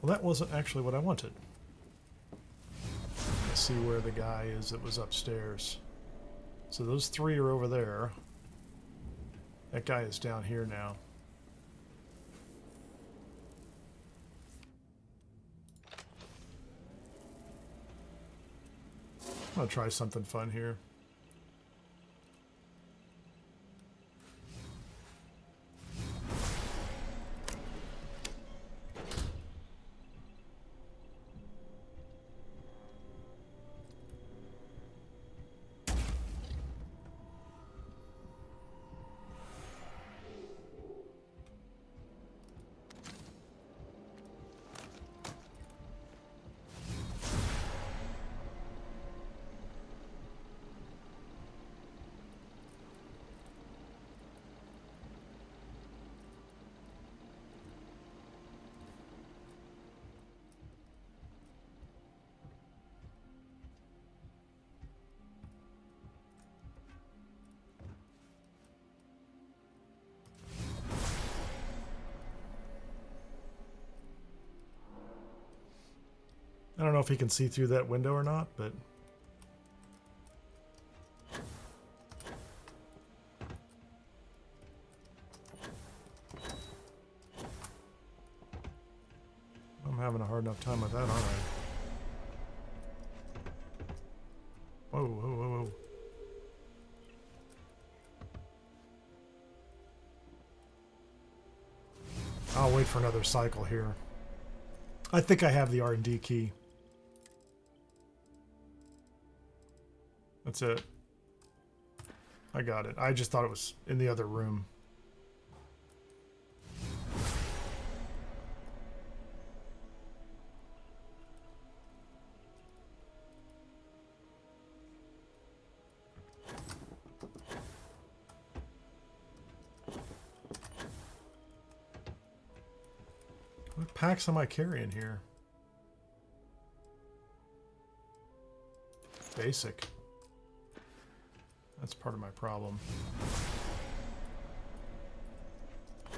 Well, that wasn't actually what I wanted. Let's see where the guy is that was upstairs. So those three are over there. That guy is down here now. I'm gonna try something fun here. I don't know if he can see through that window or not, but... I'm having a hard enough time with that, aren't I? Whoa, whoa, whoa, whoa. I'll wait for another cycle here. I think I have the R&D key. That's it. I got it. I just thought it was in the other room. What packs am I carrying here? Basic. That's part of my problem. I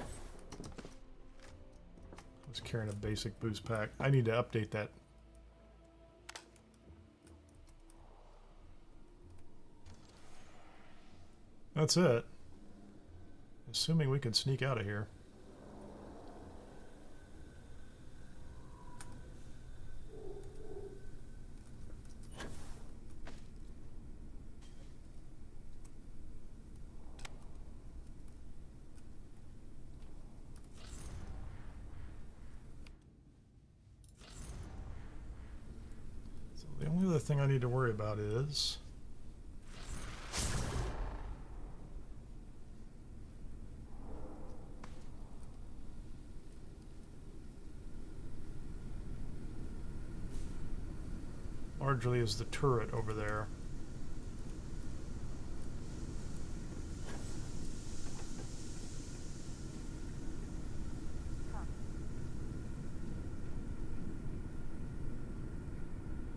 was carrying a basic boost pack. I need to update that. That's it. Assuming we can sneak out of here. The only other thing I need to worry about is... largely is the turret over there.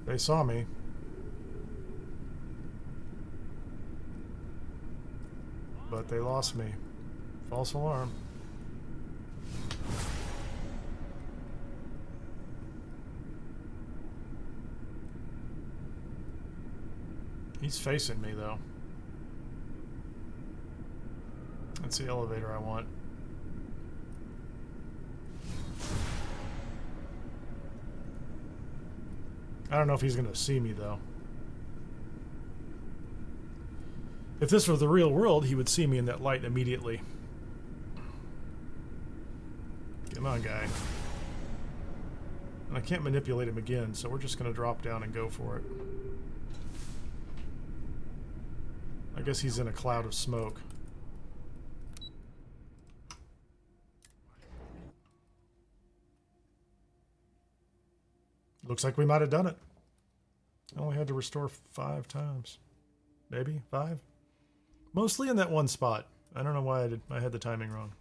They saw me. But they lost me. False alarm. He's facing me, though. That's the elevator I want. I don't know if he's going to see me, though. If this were the real world, he would see me in that light immediately. Come on, guy. And I can't manipulate him again, so we're just going to drop down and go for it. I guess he's in a cloud of smoke. Looks like we might have done it. I only had to restore 5 times. Maybe 5? Mostly in that one spot. I don't know why I had the timing wrong.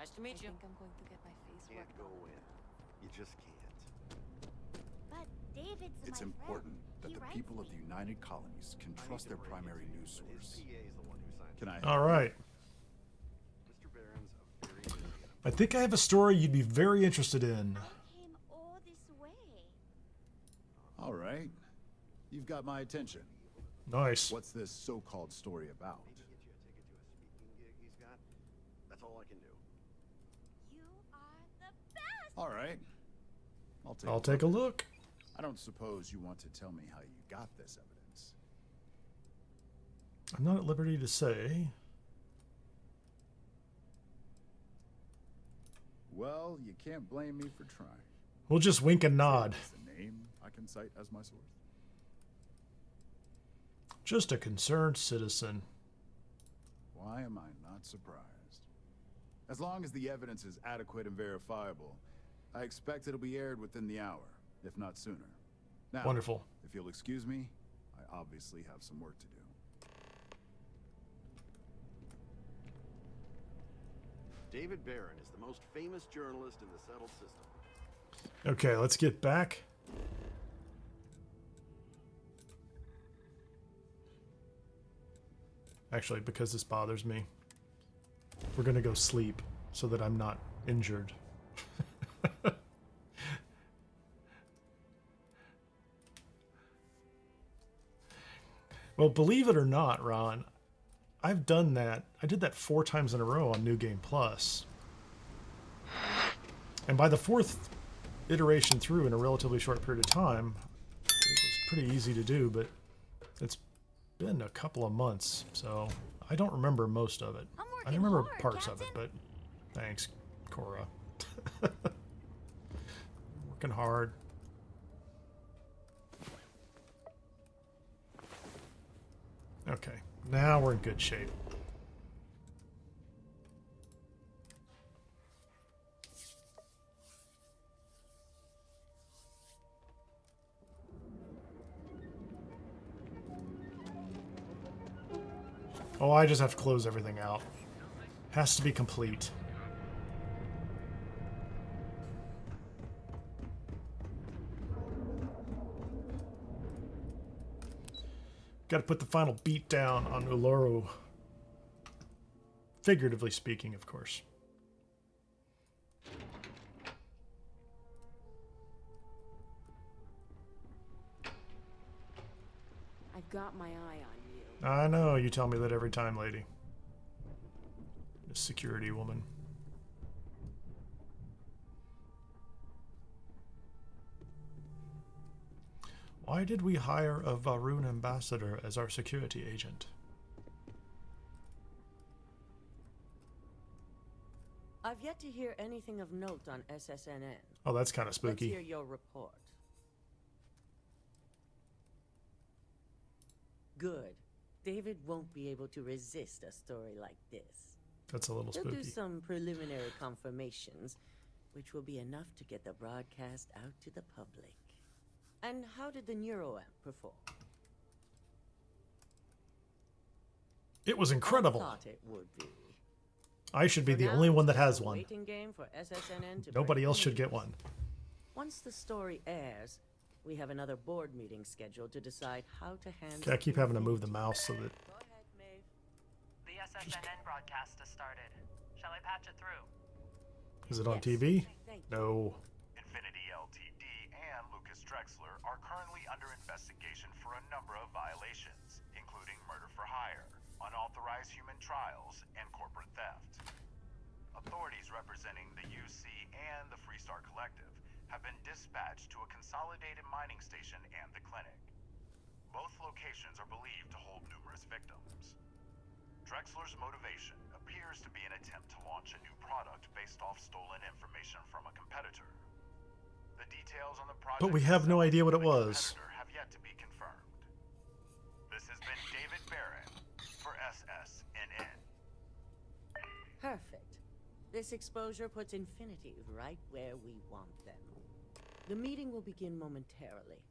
Nice to meet you. I think I'm going to get my face Can't worked go on. in. You just can't. But David's It's my important friend. that He the writes people of me. the United Colonies can I hate trust to their break it primary to you, news but his source. PA is the one who signed Can I it. All right. Mr. Barron's a very busy and I think I have a story you'd be very interested in. I came all this way. All right. You've got my attention. Nice. What's this so-called story about? maybe get you a ticket to a speaking gig he's got. That's all I can do. You are the best. All right. I'll take a look. I don't suppose you want to tell me how you got this evidence. I'm not at liberty to say. Well, you can't blame me for trying. We'll just wink and nod. Is the name I can cite as my source? Just a concerned citizen. Why am I not surprised? As long as the evidence is adequate and verifiable, I expect it'll be aired within the hour, if not sooner. Now, Wonderful. if you'll excuse me, I obviously have some work to do. David Barron is the most famous journalist in the settled system. Okay, let's get back. Actually, because this bothers me, we're gonna go sleep so that I'm not injured. Well, believe it or not, Ron, I've done that. I did that 4 times in a row on New Game Plus. And by the 4th iteration through in a relatively short period of time, it was pretty easy to do, but it's been a couple of months, so I don't remember most of it. I remember hard, parts of Captain. it, but thanks, Cora. Working hard. Okay, now we're in good shape. Oh, I just have to close everything out. Has to be complete. Got to put the final beat down on Uluru. Figuratively speaking, of course. I've got my eye on you. I know, you tell me that every time, lady. This security woman. Why did we hire a Varun ambassador as our security agent? I've yet to hear anything of note on SSNN. Oh, that's kind of Let's spooky. hear your report. Good. David won't be able to resist a story like this. That's a little He'll do spooky. some preliminary confirmations, which will be enough to get the broadcast out to the public. And how did the neuroamp perform? It was I incredible. thought it would be. I should be For the now, only one it's that just has a one. waiting game for SSNN to Nobody break else the should get news. one. Once the story airs, we have another board meeting scheduled to decide how to handle. Okay, I keep having to move the mouse so that... Go ahead, Maeve. The SSNN broadcast has started. Shall I patch it through? Is it on Yes, TV? thank you. No. Infinity LTD and Lucas Drexler are currently under investigation for a number of violations, including murder for hire, unauthorized human trials, and corporate theft. Authorities representing the UC and the Freestar Collective have been dispatched to a consolidated mining station and the clinic. Both locations are believed to hold numerous victims. Drexler's motivation appears to be an attempt to launch a new product based off stolen information from a competitor. The details on the project But we have no idea what it was. have yet to be confirmed. This has been David Barron for SSNN. Perfect. This exposure puts Infinity right where we want them. The meeting will begin momentarily,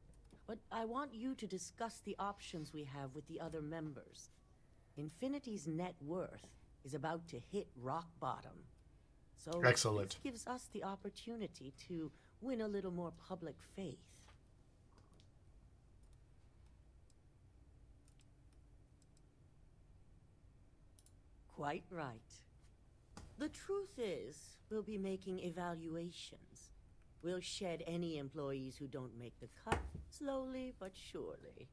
but I want you to discuss the options we have with the other members. Infinity's net worth is about to hit rock bottom. So Excellent. this gives us the opportunity to win a little more public faith. Quite right. The truth is, we'll be making evaluations. We'll shed any employees who don't make the cut, slowly but surely.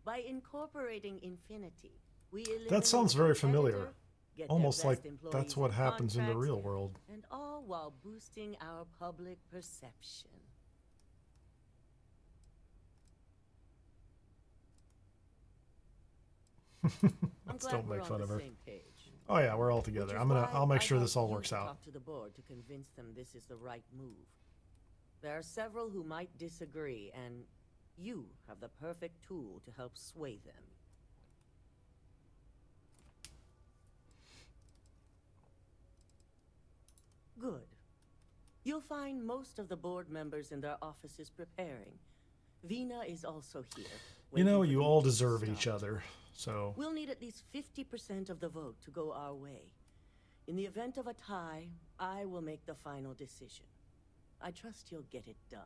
By incorporating Infinity, we eliminate That sounds a very competitor, familiar. get their Almost like best employees that's what in happens in the contracts, real world. and all while boosting our public perception. I'm Let's glad don't we're make on fun the of her. same page. Oh yeah, we're all Which together. is I'll why make sure I'd this like all you works to out. Talk to the board to convince them this is the right move. There are several who might disagree, and you have the perfect tool to help sway them. Good. You'll find most of the board members in their offices preparing. Vina is also here. You know, waiting for you the all meeting to deserve start. each other. So We'll need at least 50% of the vote to go our way. In the event of a tie, I will make the final decision. I trust you'll get it done.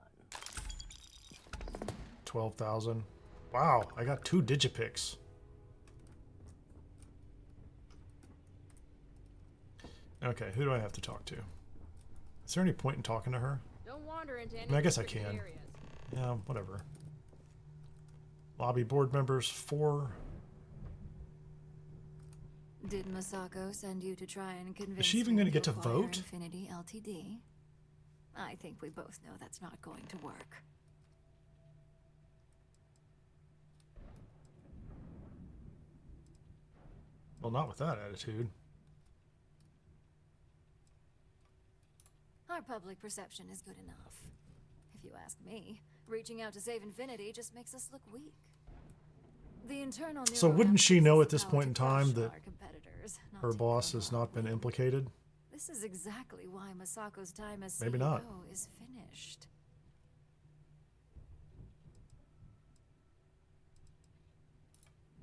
12,000. Wow, I got 2 digipicks. Okay, who do I have to talk to? Is there any point in talking to her? Don't wander into any I guess I restricted can. areas. Yeah, whatever. Lobby board members 4. Did Masako send you to try and convince she even me gonna get to acquire vote? Infinity LTD? I think we both know that's not going to work. Well, not with that attitude. Our public perception is good enough. If you ask me, reaching out to save Infinity just makes us look weak. The internal So neural wouldn't she networks know has at this the point in power to time crush that our competitors, not her take boss them has on. not been implicated? This is exactly why Masako's time as Maybe CEO not. is finished.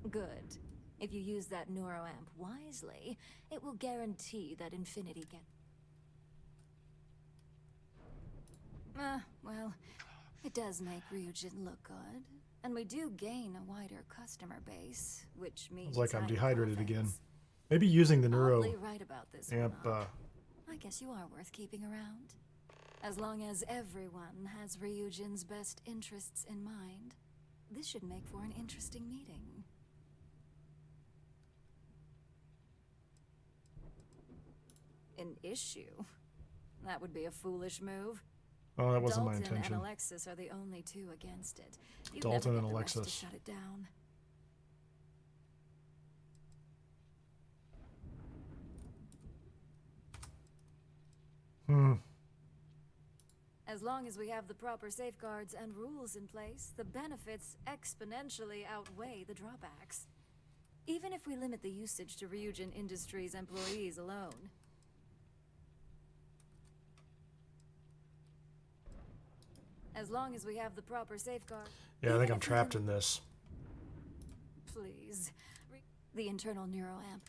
Good. If you use that neuroamp wisely, it will guarantee that Infinity gets... well, it does make Ryujin look good. And we do gain a wider customer base, which means It's like I'm higher dehydrated again. profits. Maybe using the neuro Oddly right about this amp. one, I guess you are worth keeping around. As long as everyone has Ryujin's best interests in mind, this should make for an interesting meeting. An issue? That would be a foolish move. Oh, that wasn't my Dalton intention. and Alexis are the only two against it. You Dalton never and get the rest to Alexis. shut it down. As long as we have the proper safeguards and rules in place, the benefits exponentially outweigh the drawbacks. Even if we limit the usage to Ryujin Industries employees alone. As long as we have the proper safeguard. Yeah, I Even think I'm if we trapped limit- in this. Please. The internal neuroamp.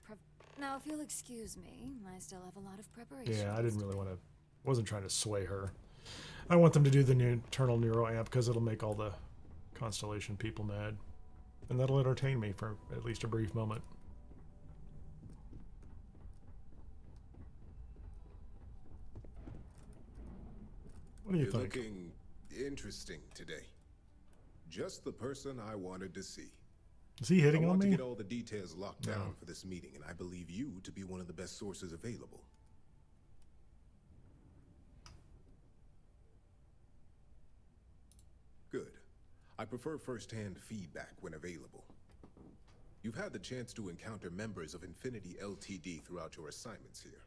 Now, if you'll excuse me, I still have a lot of preparation. Yeah, I didn't really want to. Wasn't trying to sway her. I want them to do the new internal neuro amp because it'll make all the Constellation people mad, and that'll entertain me for at least a brief moment. What do you You're think? looking interesting today. Just the person I wanted to see. Is he hitting I on want to me? get all the details locked No. down for this meeting, and I believe you to be one of the best sources available. Good. I prefer first-hand feedback when available. You've had the chance to encounter members of Infinity LTD throughout your assignments here.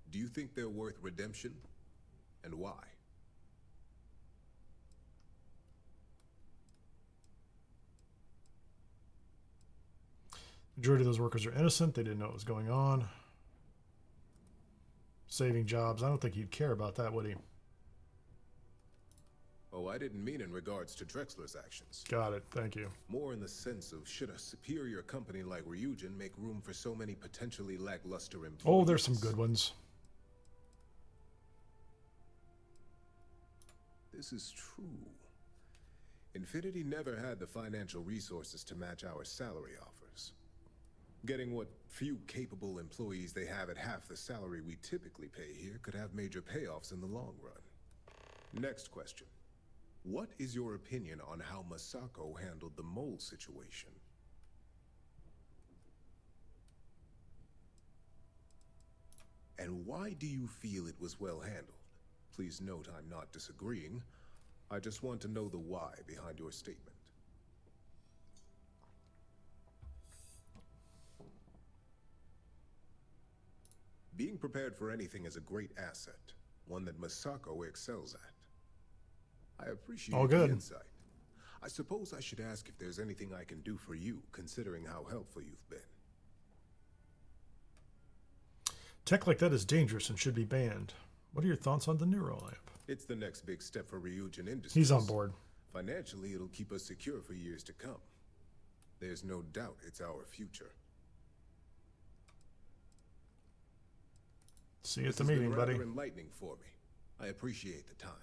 Do you think they're worth redemption? And why? Majority of those workers are innocent. They didn't know what was going on. Saving jobs. I don't think he'd care about that, would he? Oh, I didn't mean in regards to Drexler's actions. Got it. Thank you. More in the sense of, should a superior company like Ryujin make room for so many potentially lackluster employees? Oh, there's some good ones. This is true. Infinity never had the financial resources to match our salary offers. Getting what few capable employees they have at half the salary we typically pay here could have major payoffs in the long run. Next question. What is your opinion on how Masako handled the mole situation? And why do you feel it was well handled? Please note I'm not disagreeing. I just want to know the why behind your statement. Being prepared for anything is a great asset, one that Masako excels at. I appreciate the insight. I suppose I should ask if there's anything I can do for you, considering how helpful you've been. Tech like that is dangerous and should be banned. What are your thoughts on the neuroamp? It's the next big step for Ryujin Industries. He's on board. Financially, it'll keep us secure for years to come. There's no doubt it's our future. See you at the meeting, buddy. Rather enlightening for me. I appreciate the time.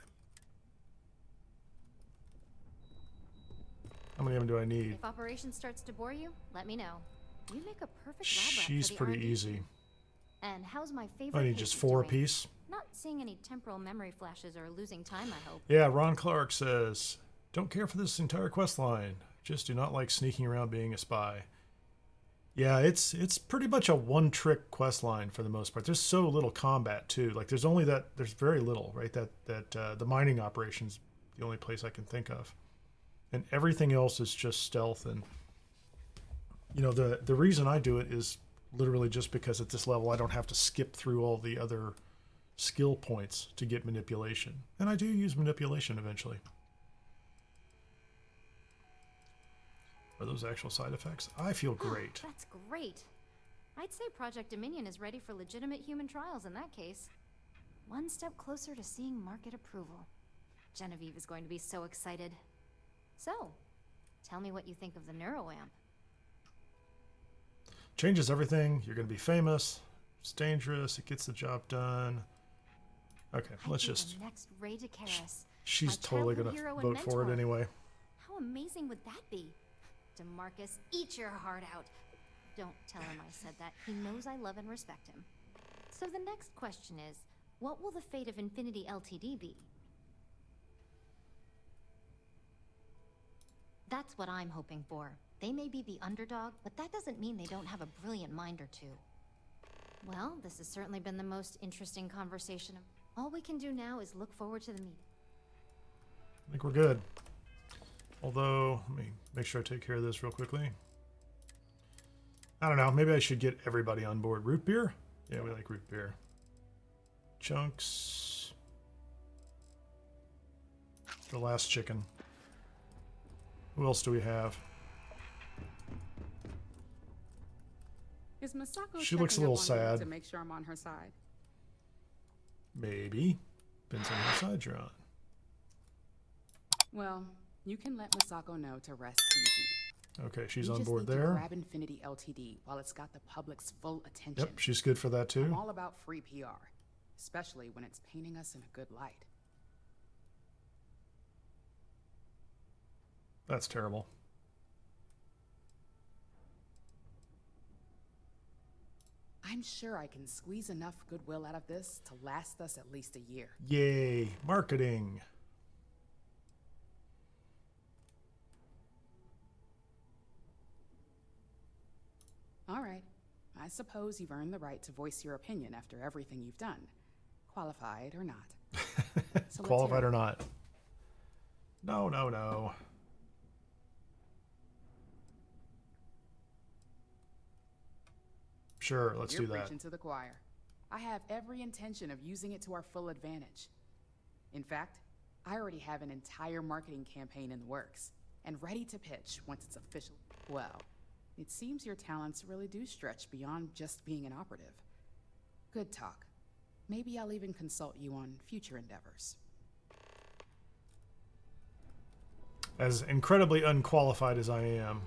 How many of them do I need? If operation starts to bore you, let me know. You make a perfect lab rat She's for the pretty R&D. easy. And how's my favorite? I need just 4 apiece. Not seeing any temporal memory flashes or losing time, I hope. Yeah, Ron Clark says, don't care for this entire quest line. Just do not like sneaking around being a spy. Yeah, it's pretty much a one-trick quest line for the most part. There's so little combat too. Like there's very little, right? That the mining operation's the only place I can think of. And everything else is just stealth. And you know, the reason I do it is literally just because at this level I don't have to skip through all the other skill points to get manipulation. And I do use manipulation eventually. Are those actual side effects? I feel great. That's great. I'd say Project Dominion is ready for legitimate human trials in that case. One step closer to seeing market approval. Genevieve is going to be so excited. So, tell me what you think of the neuroamp. Changes everything. You're going to be famous. It's dangerous. It gets the job done. Okay, let's just... Next Ray DeCaris. She's totally going to vote for it anyway. How amazing would that be? DeMarcus, eat your heart out. Don't tell him I said that. He knows I love and respect him. So the next question is, what will the fate of Infinity LTD be? That's what I'm hoping for. They may be the underdog, but that doesn't mean they don't have a brilliant mind or two. Well, this has certainly been the most interesting conversation. All we can do now is look forward to the meeting. I think we're good. Although, let me make sure I take care of this real quickly. I don't know, maybe I should get everybody on board. Root beer? Yeah, we like root beer. Chunks. The last chicken. Who else do we have? Is Masako She looks a little sad. to make sure I'm on her side? Maybe. Depends on what side you're on. Well, you can let Masako know to rest easy. Okay, she's We on just board need to there. grab Infinity LTD while it's got the public's full attention. Yep, she's good for that too. I'm all about free PR, especially when it's painting us in a good light. That's terrible. I'm sure I can squeeze enough goodwill out of this to last us at least a year. Yay, marketing. All right. I suppose you've earned the right to voice your opinion after everything you've done, qualified or not. So Qualified or not. No, no, no. Sure, let's do You're that. preaching to the choir. I have every intention of using it to our full advantage. In fact, I already have an entire marketing campaign in the works, and ready to pitch once it's official. Well, it seems your talents really do stretch beyond just being an operative. Good talk. Maybe I'll even consult you on future endeavors. As incredibly unqualified as I am.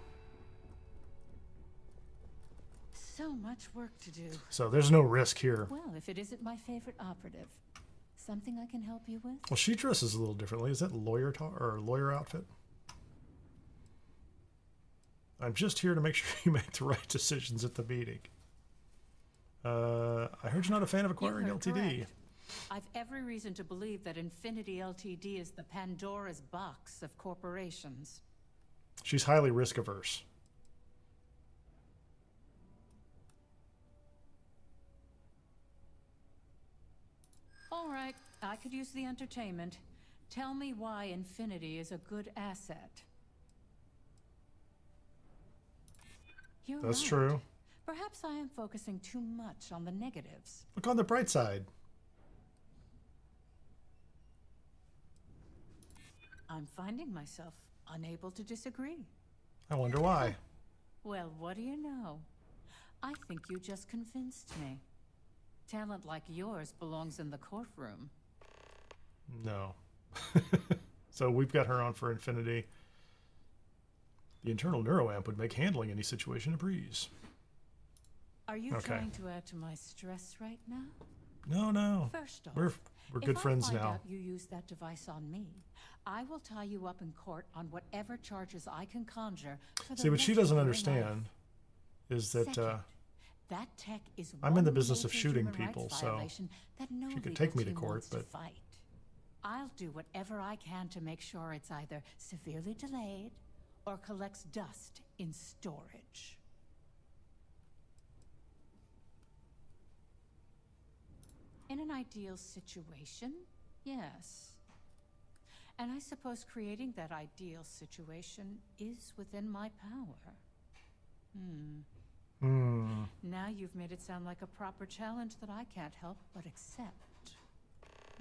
So much work to do. So there's no risk here. Well, if it isn't my favorite operative. something I can help you with? Well, she dresses a little differently. Is that lawyer talk or lawyer outfit? I'm just here to make sure you make the right decisions at the meeting. I heard you're not a fan of acquiring LTD. Correct. I've every reason to believe that Infinity LTD is the Pandora's box of corporations. She's highly risk averse. All right, I could use the entertainment. Tell me why Infinity is a good asset. You're That's right. true. Perhaps I am focusing too much on the negatives. Look on the bright side. I'm finding myself unable to disagree. I wonder why. Well, what do you know? I think you just convinced me. Talent like yours belongs in the courtroom. No. So we've got her on for Infinity. The internal neuroamp would make handling any situation a breeze. Are you Okay. trying to add to my stress right now? No, no. First off, We're good if friends I find now. out you use that device on me, I will tie you up in court on whatever charges I can conjure. For the See, what she rest of doesn't your understand is that Second, that tech is I'm in the one business of major shooting human rights people, so violation that no she could legal take me to team court, wants to but fight. I'll do whatever I can to make sure it's either severely delayed or collects dust in storage. In an ideal situation, yes. And I suppose creating that ideal situation is within my power. Now you've made it sound like a proper challenge that I can't help but accept.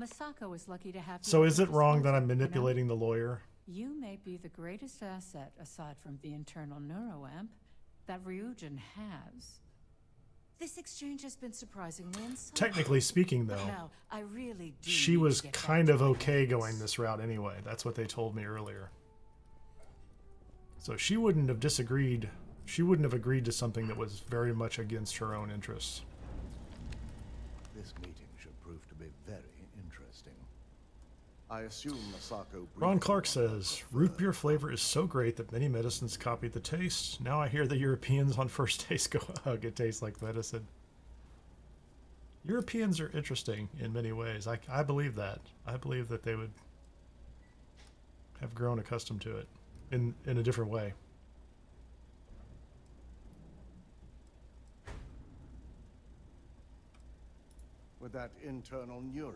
Masako is lucky to have you So at is her it wrong that disposal, I'm you know? manipulating the lawyer? You may be the greatest asset, aside from the internal neuroamp, that Ryujin has. This exchange has been surprisingly insightful. Technically speaking, But though, now, I really do she need to was get back kind to of my okay notes. going this route anyway. That's what they told me earlier. So she wouldn't have disagreed. She wouldn't have agreed to something that was very much against her own interests. This meeting should prove to be very interesting. I assume Masako... Ron Clark says, root beer flavor is so great that many medicines copied the taste. Now I hear the Europeans on first taste go, ugh, it tastes like medicine. Europeans are interesting in many ways. I believe that. I believe that they would have grown accustomed to it in a different way. With that internal neuroamp.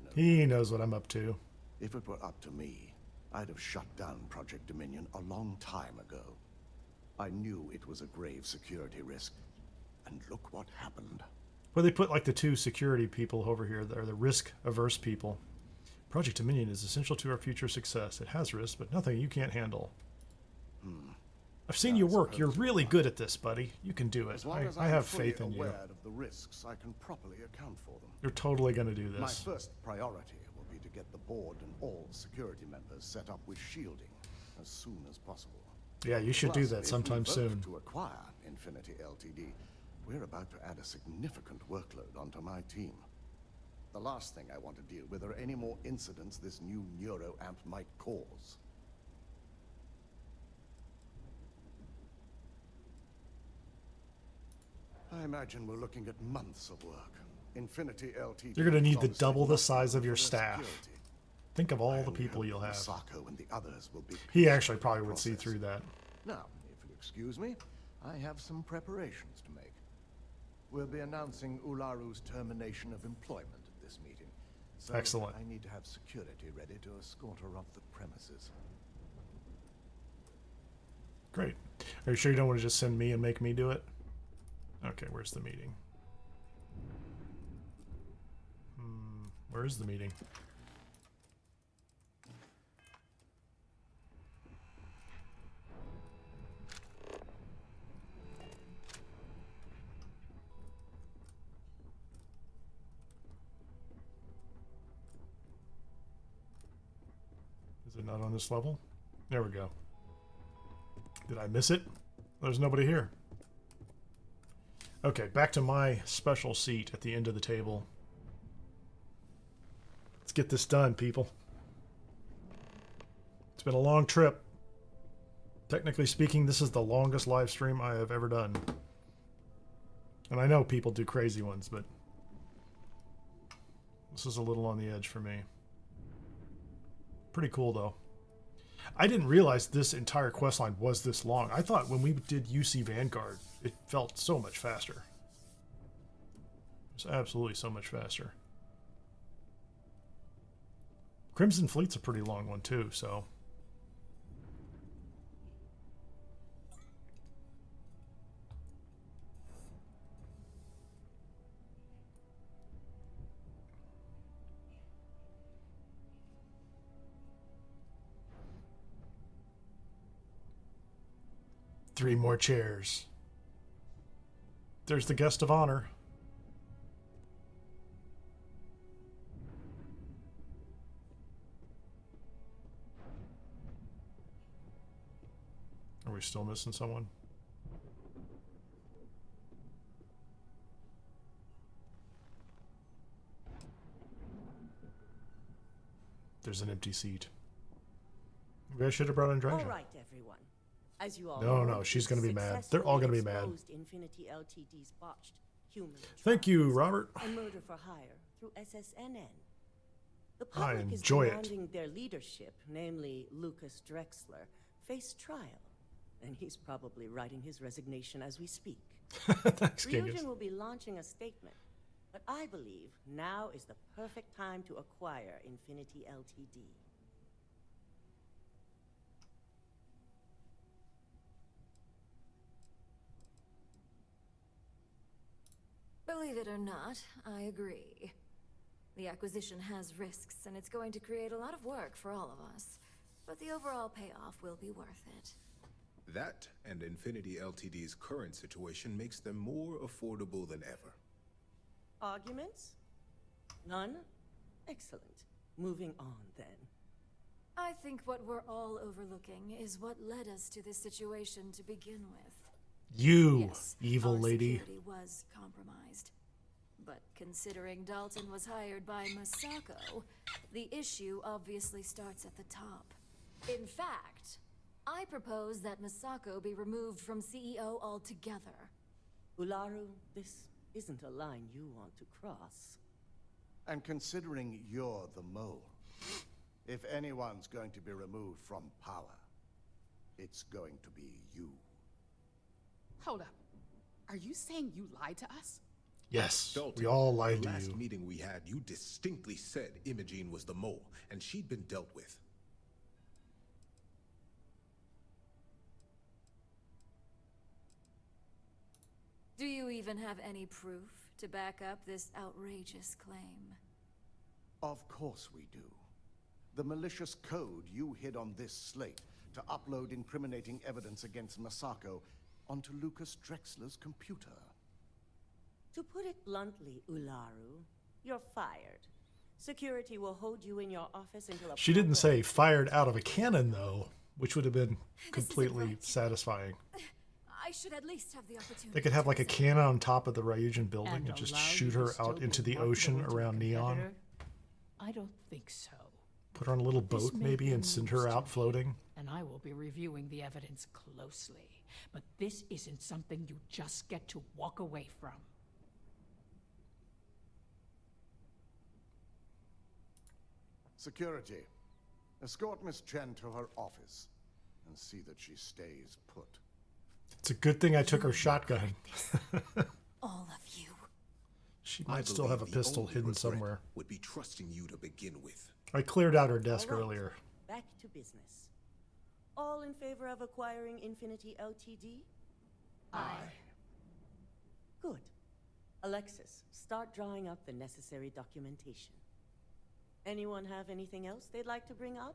No. He knows what I'm up to. If it were up to me, I'd have shut down Project Dominion a long time ago. I knew it was a grave security risk. And look what happened. Well, they put like the two security people over here that are the risk-averse people. Project Dominion is essential to our future success. It has risks, but nothing you can't handle. I've seen you work. You're really good at this, buddy. You can do it. As long as I I'm have fully faith in you. aware of the risks, I can properly account for them. You're totally going to do My this. first priority will be to get the board and all security members set up with shielding as soon as possible. Yeah, you should do Plus, that if sometime we vote soon. to acquire Infinity LTD, we're about to add a significant workload onto my team. The last thing I want to deal with are any more incidents this new neuroamp might cause. I imagine we're looking at months of work. Infinity LTD. You're going to need is to obviously double the not size of for your their staff. security. Think of all I the only people hope you'll have. Masako and the others will be He patient actually with probably the would see process. through that. Now, if you'll excuse me, I have some preparations to make. We'll be announcing Ularu's termination of employment at this meeting. So Excellent. I need to have security ready to escort her off the premises. Great. Are you sure you don't want to just send me and make me do it? Okay, where's the meeting? Where is the meeting? Is it not on this level? There we go. Did I miss it? There's nobody here. Okay, back to my special seat at the end of the table. get this done, people. It's been a long trip. Technically speaking, this is the longest live stream I have ever done. And I know people do crazy ones, but this is a little on the edge for me. Pretty cool, though. I didn't realize this entire questline was this long. I thought when we did UC Vanguard, it felt so much faster. It was absolutely so much faster. Crimson Fleet's a pretty long one, too, so... Three more chairs. There's the guest of honor. Are we still missing someone? There's an empty seat. Maybe I should have brought Andreja. All right, everyone. As you all No, she's going to be mad. They're all going to be mad. Infinity LTD's botched human Thank you, Robert. And murder for hire through SSNN. The I public enjoy is it. demanding their leadership, namely Lucas Drexler, face trial. And he's probably writing his resignation as we speak. Thanks, Ryujin Kingus. will be launching a statement, but I believe now is the perfect time to acquire Infinity LTD. Believe it or not, I agree. The acquisition has risks, and it's going to create a lot of work for all of us. But the overall payoff will be worth it. That and Infinity LTD's current situation makes them more affordable than ever. Arguments? None? Excellent. Moving on, then. I think what we're all overlooking is what led us to this situation to begin with. You, yes, evil our lady. security was compromised. But considering Dalton was hired by Masako, the issue obviously starts at the top. In fact, I propose that Masako be removed from CEO altogether. Ularu, this isn't a line you want to cross. And considering you're the mole, if anyone's going to be removed from power, it's going to be you. Hold up. Are you saying you lied to us? Yes, Dalton, we all lied the to last you. meeting we had, you distinctly said Imogene was the mole, and she'd been dealt with. Do you even have any proof to back up this outrageous claim? Of course we do. The malicious code you hid on this slate to upload incriminating evidence against Masako onto Lucas Drexler's computer. To put it bluntly, Ularu, you're fired. Security will hold you in your office until a She didn't say fired out of a cannon, though, which would have been completely satisfying. I should at least have the opportunity. They could have like a cannon on top of the Ryujin building and just allow shoot you to her still out be into the marketable ocean to a around Neon. competitor? I don't think so. Put her on a little This boat may maybe be and send news her to out me, floating. And I will be reviewing the evidence closely. But this isn't something you just get to walk away from. Security, escort Miss Chen to her office and see that she stays put. It's a good thing I took her shotgun. All of you. She I might still have a believe the pistol only hidden regret somewhere. would be trusting you to begin with. I cleared out her desk All right, earlier. Back to business. All in favor of acquiring Infinity LTD? Aye. Good. Alexis, start drawing up the necessary documentation. Anyone have anything else they'd like to bring up?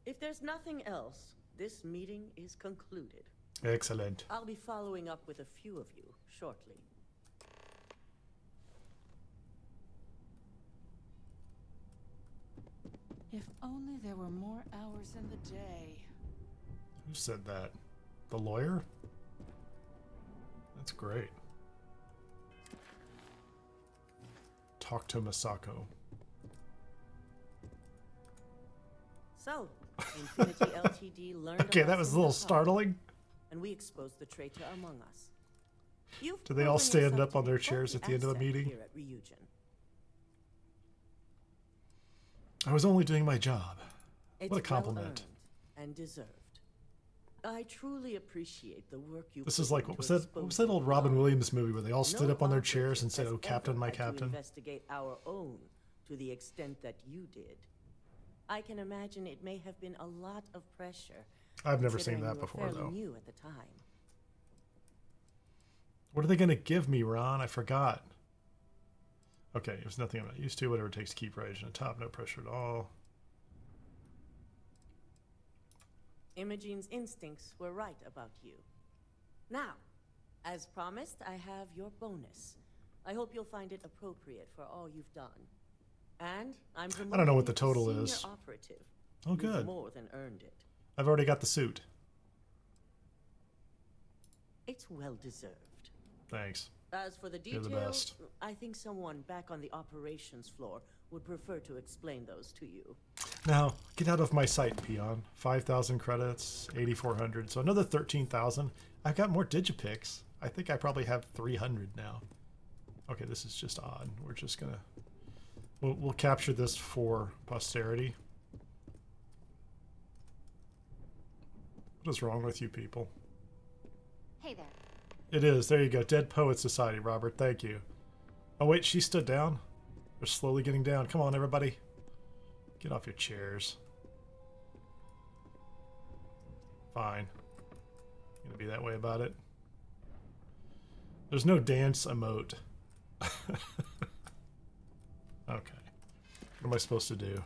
If there's nothing else, this meeting is concluded. Excellent. I'll be following up with a few of you shortly. If only there were more hours in the day. Who said that? The lawyer? That's great. talk to Masako. So, Infinity LTD learned Okay, that was a little startling. And we exposed the traitor among us. You've Do they all proven stand yourself up to on be their quite chairs at the end of the asset meeting? Here at Ryujin. I was only doing my job. It's What a compliment. well-earned and deserved. I truly appreciate the work you. This is like what was that old Robin Williams movie where they all stood up on their chairs and said, "Oh, Captain, my Captain." To investigate our own to the extent that you did. I can imagine it may have been a lot of pressure. I've never seen considering that you were before, fairly though. new at the time. What are they going to give me, Ron? I forgot. Okay, it was nothing I'm not used to. Whatever it takes to keep Ryujin on top. No pressure at all. Imogene's instincts were right about you. Now, as promised, I have your bonus. I hope you'll find it appropriate for all you've done. And I'm I don't know what the promoting total you to is. senior operative. Oh, You've good. more than earned it. I've already got the suit. It's well deserved. Thanks. As for the You're details, the best. I think someone back on the operations floor would prefer to explain those to you. Now, get out of my sight, peon. 5,000 credits, 8,400. So another 13,000. I've got more Digipix. I think I probably have 300 now. Okay, this is just odd. We're just gonna... We'll capture this for posterity. What is wrong with you people? Hey there. It is. There you go. Dead Poet Society, Robert. Thank you. Oh, wait. She stood down? They're slowly getting down. Come on, everybody. Get off your chairs. Fine. Gonna be that way about it. There's no dance emote. Okay. What am I supposed to do?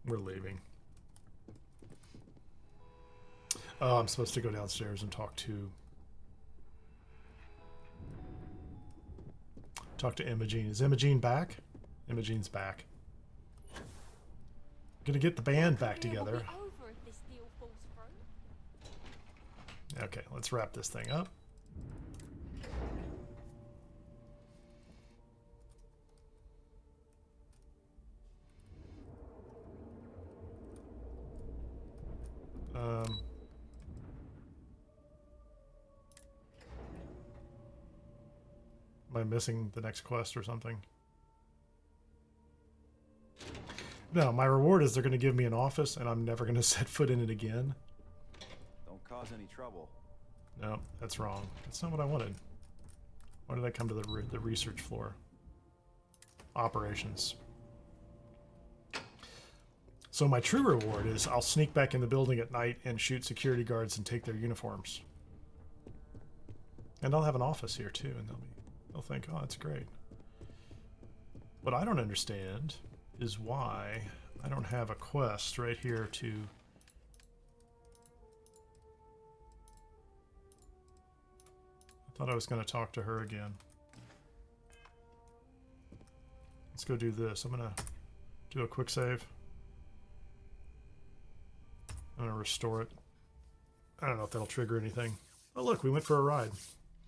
We're leaving. Oh, I'm supposed to go downstairs and talk to Imogene. Is Imogene back? Imogene's back. Gonna get the band back together. Okay, let's wrap this thing up. Am I missing the next quest or something? No, my reward is they're going to give me an office and I'm never going to set foot in it again. Don't cause any trouble. No, that's wrong. That's not what I wanted. Why did I come to the research floor? Operations. So my true reward is I'll sneak back in the building at night and shoot security guards and take their uniforms. And I'll have an office here too, and they'll think, oh, that's great. What I don't understand is why I don't have a quest right here to... I thought I was going to talk to her again. Let's go do this. I'm going to do a quick save. I'm going to restore it. I don't know if that'll trigger anything. Oh, look, we went for a ride.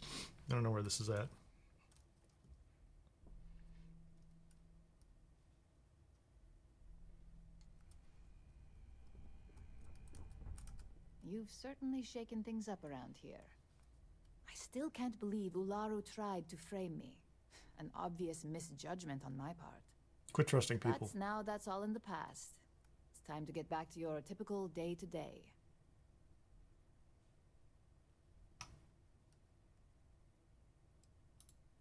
I don't know where this is at. You've certainly shaken things up around here. I still can't believe Ularu tried to frame me. An obvious misjudgment on my part. Quit trusting people. But now that's all in the past. It's time to get back to your typical day-to-day.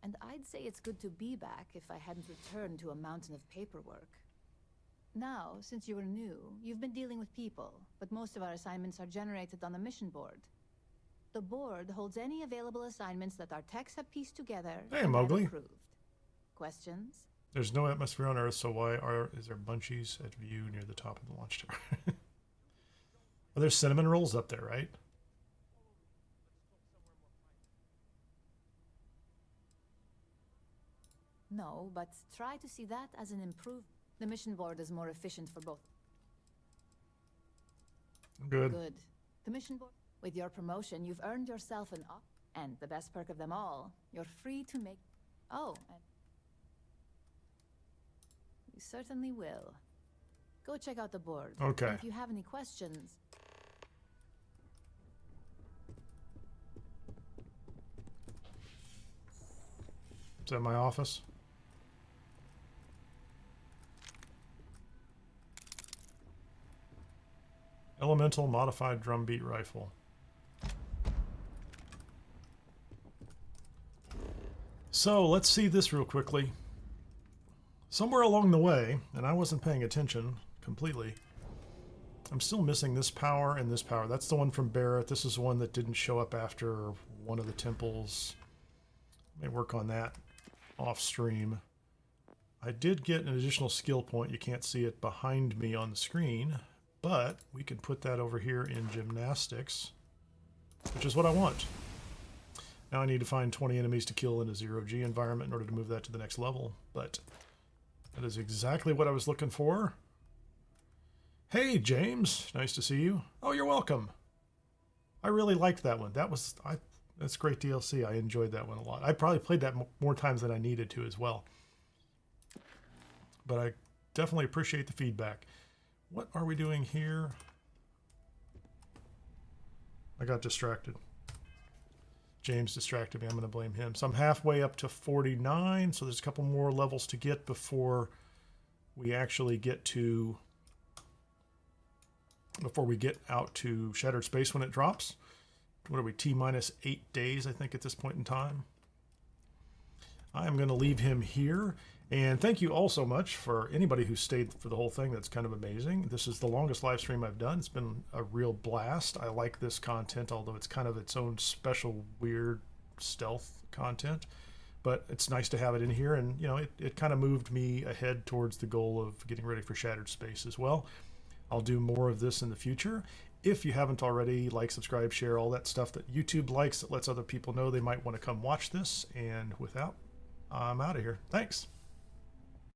And I'd say it's good to be back if I hadn't returned to a mountain of paperwork. Now, since you were new, you've been dealing with people, but most of our assignments are generated on the mission board. The board holds any available assignments that our techs have pieced together Hey, and Mowgli. approved. Questions? There's no atmosphere on Earth, so why is there bunchies at view near the top of the launch tower? Are there cinnamon rolls up there, right? No, but try to see that as an improvement. The mission board is more efficient for both. Good. Good. The mission board. With your promotion, you've earned yourself an op. And the best perk of them all, you're free to make... Oh, and... You certainly will. Go check out the board. Okay. And if you have any questions... Is that my office? Elemental modified drumbeat rifle. So let's see this real quickly. Somewhere along the way, and I wasn't paying attention completely, I'm still missing this power and this power. That's the one from Barrett. This is one that didn't show up after one of the temples. May work on that off stream. I did get an additional skill point. You can't see it behind me on the screen, but we can put that over here in gymnastics, which is what I want. Now I need to find 20 enemies to kill in a 0G environment in order to move that to the next level, but that is exactly what I was looking for. Hey, James. Nice to see you. Oh, you're welcome. I really liked that one. That's great DLC. I enjoyed that one a lot. I probably played that more times than I needed to as well. But I definitely appreciate the feedback. What are we doing here? I got distracted. James distracted me. I'm going to blame him. So I'm halfway up to 49. So there's a couple more levels to get before we actually get to... Before we get out to Shattered Space when it drops. What are we, T-minus 8 days, I think, at this point in time. I'm going to leave him here. And thank you all so much for anybody who stayed for the whole thing. That's kind of amazing. This is the longest live stream I've done. It's been a real blast. I like this content, although it's kind of its own special, weird stealth content. But it's nice to have it in here. And, you know, it kind of moved me ahead towards the goal of getting ready for Shattered Space as well. I'll do more of this in the future. If you haven't already, like, subscribe, share, all that stuff that YouTube likes that lets other people know they might want to come watch this. And with that, I'm out of here. Thanks.